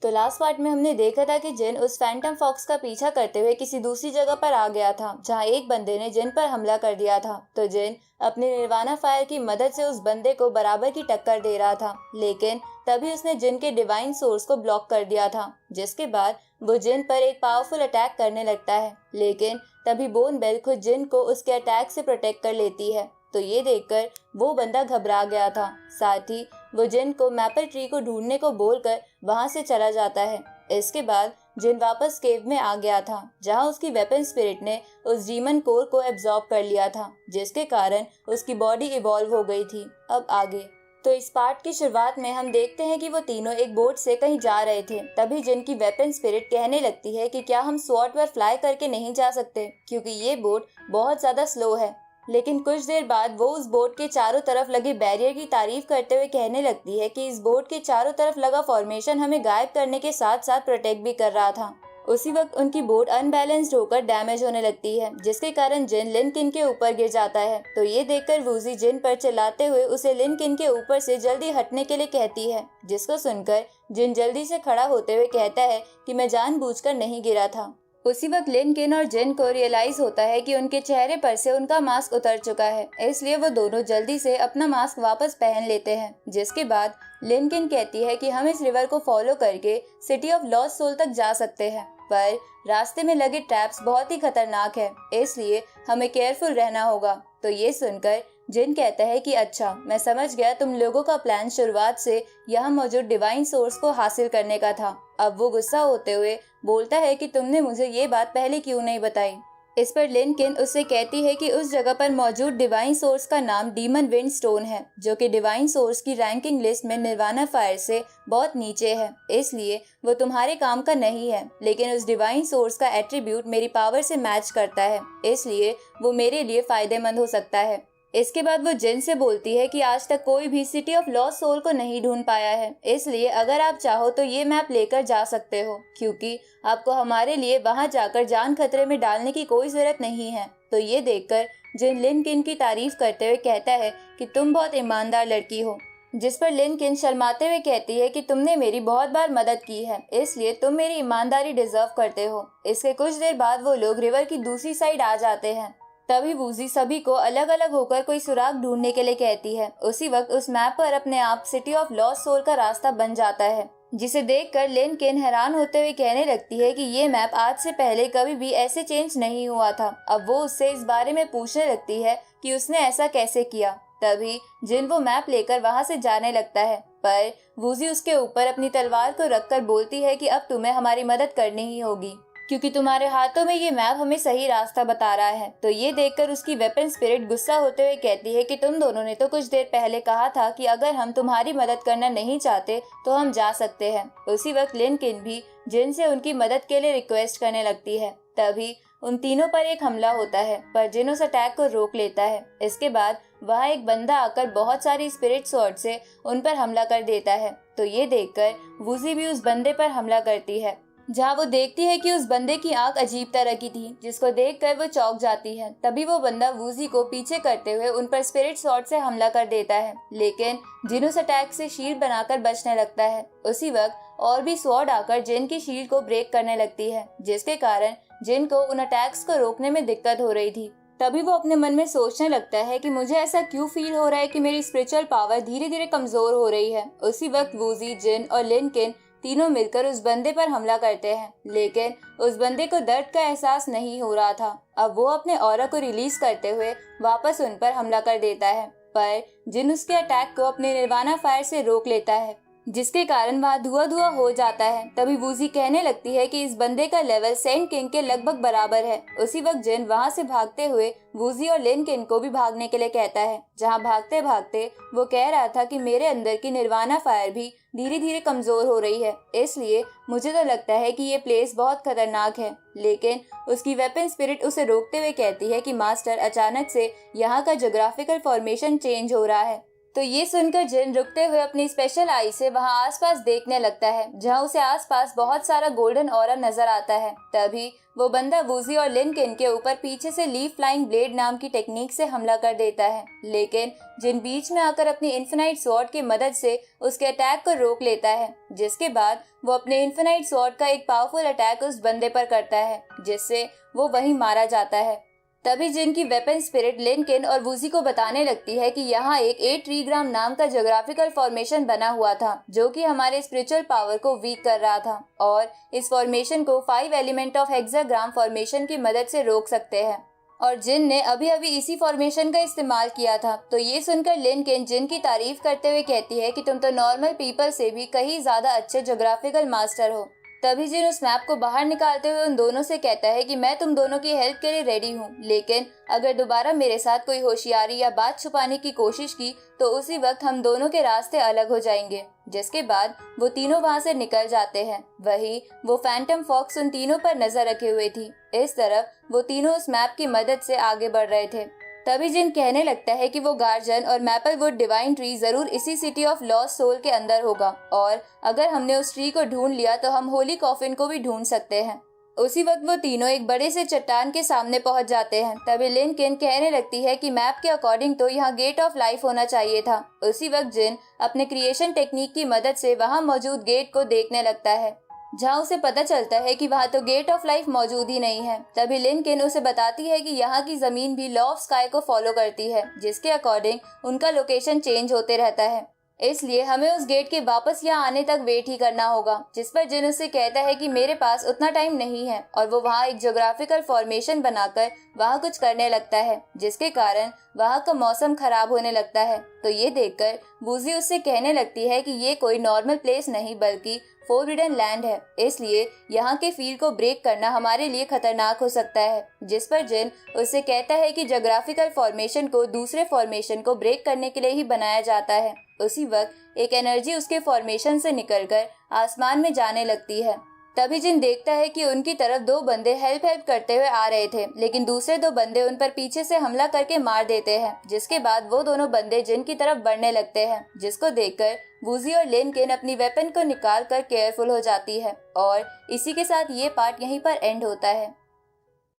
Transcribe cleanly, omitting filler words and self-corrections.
तो last part में हमने देखा था कि जिन उस फैंटम फॉक्स का पीछा करते हुए किसी दूसरी जगह पर आ गया था जहां एक बंदे ने जिन पर हमला कर दिया था। तो जिन अपने निर्वाणा फायर की मदद से उस बंदे को बराबर की टक्कर दे रहा था, लेकिन तभी उसने जिन के डिवाइन सोर्स को ब्लॉक कर दिया था, जिसके बाद वो जिन पर एक पावरफुल अटैक करने लगता है। लेकिन तभी बोन बेल खुद जिन को उसके अटैक से प्रोटेक्ट कर लेती है। तो ये देखकर वो बंदा घबरा गया था। साथ ही वो जिन को मैपल ट्री को ढूंढने को बोलकर वहां से चला जाता है। इसके बाद जिन वापस केव में आ गया था जहां उसकी वेपन स्पिरिट ने उस डीमन कोर को एब्जॉर्ब कर लिया था, जिसके कारण उसकी बॉडी इवॉल्व हो गई थी। अब आगे तो इस पार्ट की शुरुआत में हम देखते हैं कि वो तीनों एक बोट से कहीं जा रहे थे। तभी जिन की वेपन स्पिरिट कहने लगती है कि क्या हम स्वॉर्ड पर फ्लाई करके नहीं जा सकते, क्योंकि ये बोट बहुत ज्यादा स्लो है। लेकिन कुछ देर बाद वो उस बोट के चारों तरफ लगे बैरियर की तारीफ करते हुए कहने लगती है कि इस बोट के चारों तरफ लगा फॉर्मेशन हमें गायब करने के साथ साथ प्रोटेक्ट भी कर रहा था। उसी वक्त उनकी बोट अनबैलेंस्ड होकर डैमेज होने लगती है, जिसके कारण जिन लिनकिन के ऊपर गिर जाता है। तो ये देखकर वूजी जिन पर चिल्लाते हुए उसे लिनकिन के ऊपर से जल्दी हटने के लिए कहती है, जिसको सुनकर जिन जल्दी से खड़ा होते हुए कहता है कि मैं जानबूझकर नहीं गिरा था। उसी वक्त लिनकिन और जिन को रियलाइज होता है कि उनके चेहरे पर से उनका मास्क उतर चुका है, इसलिए वो दोनों जल्दी से अपना मास्क वापस पहन लेते हैं। जिसके बाद लिनकिन कहती है कि हम इस रिवर को फॉलो करके सिटी ऑफ लॉस्ट सोल तक जा सकते हैं, पर रास्ते में लगे ट्रैप्स बहुत ही खतरनाक है, इसलिए हमें केयरफुल रहना होगा। तो ये सुनकर जिन कहता है कि अच्छा, मैं समझ गया, तुम लोगों का प्लान शुरुआत से यहाँ मौजूद डिवाइन सोर्स को हासिल करने का था। अब वो गुस्सा होते हुए बोलता है कि तुमने मुझे ये बात पहले क्यों नहीं बताई। इस पर लिनकिन उससे कहती है कि उस जगह पर मौजूद डिवाइन सोर्स का नाम डीमन विंड स्टोन है, जो कि डिवाइन सोर्स की रैंकिंग लिस्ट में निर्वाणा फायर से बहुत नीचे है, इसलिए वो तुम्हारे काम का नहीं है। लेकिन उस डिवाइन सोर्स का एट्रीब्यूट मेरी पावर से मैच करता है, इसलिए वो मेरे लिए फायदेमंद हो सकता है। इसके बाद वो जिन से बोलती है कि आज तक कोई भी सिटी ऑफ लॉस्ट सोल को नहीं ढूंढ पाया है, इसलिए अगर आप चाहो तो ये मैप लेकर जा सकते हो, क्योंकि आपको हमारे लिए वहां जाकर जान खतरे में डालने की कोई जरूरत नहीं है। तो ये देखकर जिन लिनकिन की तारीफ करते हुए कहता है कि तुम बहुत ईमानदार लड़की हो, जिस पर लिनकिन शर्माते हुए कहती है कि तुमने मेरी बहुत बार मदद की है, इसलिए तुम मेरी ईमानदारी डिजर्व करते हो। इसके कुछ देर बाद वो लोग रिवर की दूसरी साइड आ जाते हैं। तभी वूजी सभी को अलग अलग होकर कोई सुराग ढूंढने के लिए कहती है। उसी वक्त उस मैप पर अपने आप सिटी ऑफ लॉस्ट सोल का रास्ता बन जाता है, जिसे देखकर लिनकिन हैरान होते हुए कहने लगती है कि ये मैप आज से पहले कभी भी ऐसे चेंज नहीं हुआ था। अब वो उससे इस बारे में पूछने लगती है कि उसने ऐसा कैसे किया। तभी जिन वो मैप लेकर वहां से जाने लगता है, पर वूजी उसके ऊपर अपनी तलवार को रखकर बोलती है कि अब तुम्हें हमारी मदद करनी ही होगी, क्योंकि तुम्हारे हाथों में ये मैप हमें सही रास्ता बता रहा है। तो ये देखकर उसकी वेपन स्पिरिट गुस्सा होते हुए कहती है कि तुम दोनों ने तो कुछ देर पहले कहा था कि अगर हम तुम्हारी मदद करना नहीं चाहते तो हम जा सकते हैं। उसी वक्त लिनकिन भी जिन से उनकी मदद के लिए रिक्वेस्ट करने लगती है। तभी उन तीनों पर एक हमला होता है, पर जिन उस अटैक को रोक लेता है। इसके बाद वहाँ एक बंदा आकर बहुत सारी स्पिरिट स्वॉर्ड से उन पर हमला कर देता है। तो ये देखकर वूजी भी उस बंदे पर हमला करती है, जहाँ वो देखती है कि उस बंदे की आंख अजीब तरह की थी, जिसको देखकर वो चौंक जाती है। तभी वो बंदा वूजी को पीछे करते हुए उन पर स्पिरिट स्वॉर्ड से हमला कर देता है, लेकिन जिन उस अटैक से शील्ड बनाकर बचने लगता है। उसी वक्त और भी स्वॉर्ड आकर जिन की शील्ड को ब्रेक करने लगती है, जिसके कारण जिन को उन अटैक्स को रोकने में दिक्कत हो रही थी। तभी वो अपने मन में सोचने लगता है कि मुझे ऐसा क्यों फील हो रहा है कि मेरी स्पिरिचुअल पावर धीरे धीरे कमजोर हो रही है। उसी वक्त वूजी, जिन और लिनकिन तीनों मिलकर उस बंदे पर हमला करते हैं, लेकिन उस बंदे को दर्द का एहसास नहीं हो रहा था। अब वो अपने ऑरा को रिलीज करते हुए वापस उन पर हमला कर देता है, पर जिन उसके अटैक को अपने निर्वाणा फायर से रोक लेता है, जिसके कारण वहाँ धुआं धुआं हो जाता है। तभी वूजी कहने लगती है कि इस बंदे का लेवल सेंट किंग के लगभग बराबर है। उसी वक्त जिन वहाँ से भागते हुए वूजी और लिनकिन को भी भागने के लिए कहता है, जहाँ भागते भागते वो कह रहा था कि मेरे अंदर की निर्वाणा फायर भी धीरे धीरे कमजोर हो रही है, इसलिए मुझे तो लगता है कि ये प्लेस बहुत खतरनाक है। लेकिन उसकी वेपन स्पिरिट उसे रोकते हुए कहती है कि मास्टर, अचानक से यहाँ का ज्योग्राफिकल फॉर्मेशन चेंज हो रहा है। तो ये सुनकर जिन रुकते हुए अपनी स्पेशल आई से वहां आसपास देखने लगता है, जहां उसे आसपास बहुत सारा गोल्डन ऑरा नजर आता है। तभी वो बंदा वूजी और लिनकिन के ऊपर पीछे से लीफ फ्लाइंग ब्लेड नाम की टेक्निक से हमला कर देता है, लेकिन जिन बीच में आकर अपनी इन्फिनाइट स्वॉर्ड की मदद से उसके अटैक को रोक लेता है, जिसके बाद वो अपने इन्फिनाइट स्वॉर्ड का एक पावरफुल अटैक उस बंदे पर करता है, जिससे वो वहीं मारा जाता है। तभी जिन की वेपन स्पिरिट लिनकिन और वूजी को बताने लगती है कि यहाँ एक 8 ट्रीग्राम नाम का ज्योग्राफिकल फॉर्मेशन बना हुआ था, जो कि हमारे स्पिरिचुअल पावर को वीक कर रहा था, और इस फॉर्मेशन को 5 एलिमेंट ऑफ हेक्साग्राम फॉर्मेशन की मदद से रोक सकते हैं। और जिन ने अभी अभी इसी फॉर्मेशन का इस्तेमाल किया था। तो ये सुनकर लिनकिन जिन की तारीफ करते हुए कहती है कि तुम तो नॉर्मल पीपल से भी कहीं ज्यादा अच्छे ज्योग्राफिकल मास्टर हो। तभी जिन उस मैप को बाहर निकालते हुए उन दोनों से कहता है कि मैं तुम दोनों की हेल्प के लिए रेडी हूँ, लेकिन अगर दोबारा मेरे साथ कोई होशियारी या बात छुपाने की कोशिश की तो उसी वक्त हम दोनों के रास्ते अलग हो जाएंगे। जिसके बाद वो तीनों वहाँ से निकल जाते हैं। वहीं वो फैंटम फॉक्स उन तीनों पर नजर रखे हुए थी। इस तरफ वो तीनों उस मैप की मदद से आगे बढ़ रहे थे। तभी जिन कहने लगता है कि वो गार्जन और मैपलवुड डिवाइन ट्री जरूर इसी सिटी ऑफ लॉस्ट सोल के अंदर होगा, और अगर हमने उस ट्री को ढूंढ लिया तो हम होली कॉफिन को भी ढूंढ सकते हैं। उसी वक्त वो तीनों एक बड़े से चट्टान के सामने पहुंच जाते हैं। तभी लिनकिन कहने लगती है कि मैप के अकॉर्डिंग तो यहाँ गेट ऑफ लाइफ होना चाहिए था। उसी वक्त जिन अपने क्रिएशन टेक्निक की मदद से वहाँ मौजूद गेट को देखने लगता है, जहाँ उसे पता चलता है कि वहाँ तो गेट ऑफ लाइफ मौजूद ही नहीं है। तभी लिनकिन उसे बताती है कि यहाँ की जमीन भी लॉ ऑफ स्काई को फॉलो करती है, जिसके अकॉर्डिंग उनका लोकेशन चेंज होते रहता है, इसलिए हमें उस गेट के वापस यहाँ आने तक वेट ही करना होगा। जिस पर जिन उससे कहता है कि मेरे पास उतना टाइम नहीं है, और वो वहाँ एक ज्योग्राफिकल फॉर्मेशन बनाकर वहाँ कुछ करने लगता है, जिसके कारण वहाँ का मौसम खराब होने लगता है। तो ये देखकर वूजी उससे कहने लगती है कि ये कोई नॉर्मल प्लेस नहीं बल्कि फोरबिडन लैंड है, इसलिए यहाँ के फील्ड को ब्रेक करना हमारे लिए खतरनाक हो सकता है। जिस पर जिन उससे कहता है कि ज्योग्राफिकल फॉर्मेशन को दूसरे फॉर्मेशन को ब्रेक करने के लिए ही बनाया जाता है। उसी वक्त एक एनर्जी उसके फॉर्मेशन से निकलकर आसमान में जाने लगती है। तभी जिन देखता है कि उनकी तरफ दो बंदे हेल्प करते हुए आ रहे थे, लेकिन दूसरे दो बंदे उन पर पीछे से हमला करके मार देते हैं। जिसके बाद वो दोनों बंदे जिन की तरफ बढ़ने लगते हैं, जिसको देखकर वूजी और लिनकिन अपनी वेपन को निकाल कर केयरफुल हो जाती है। और इसी के साथ ये पार्ट यहीं पर एंड होता है।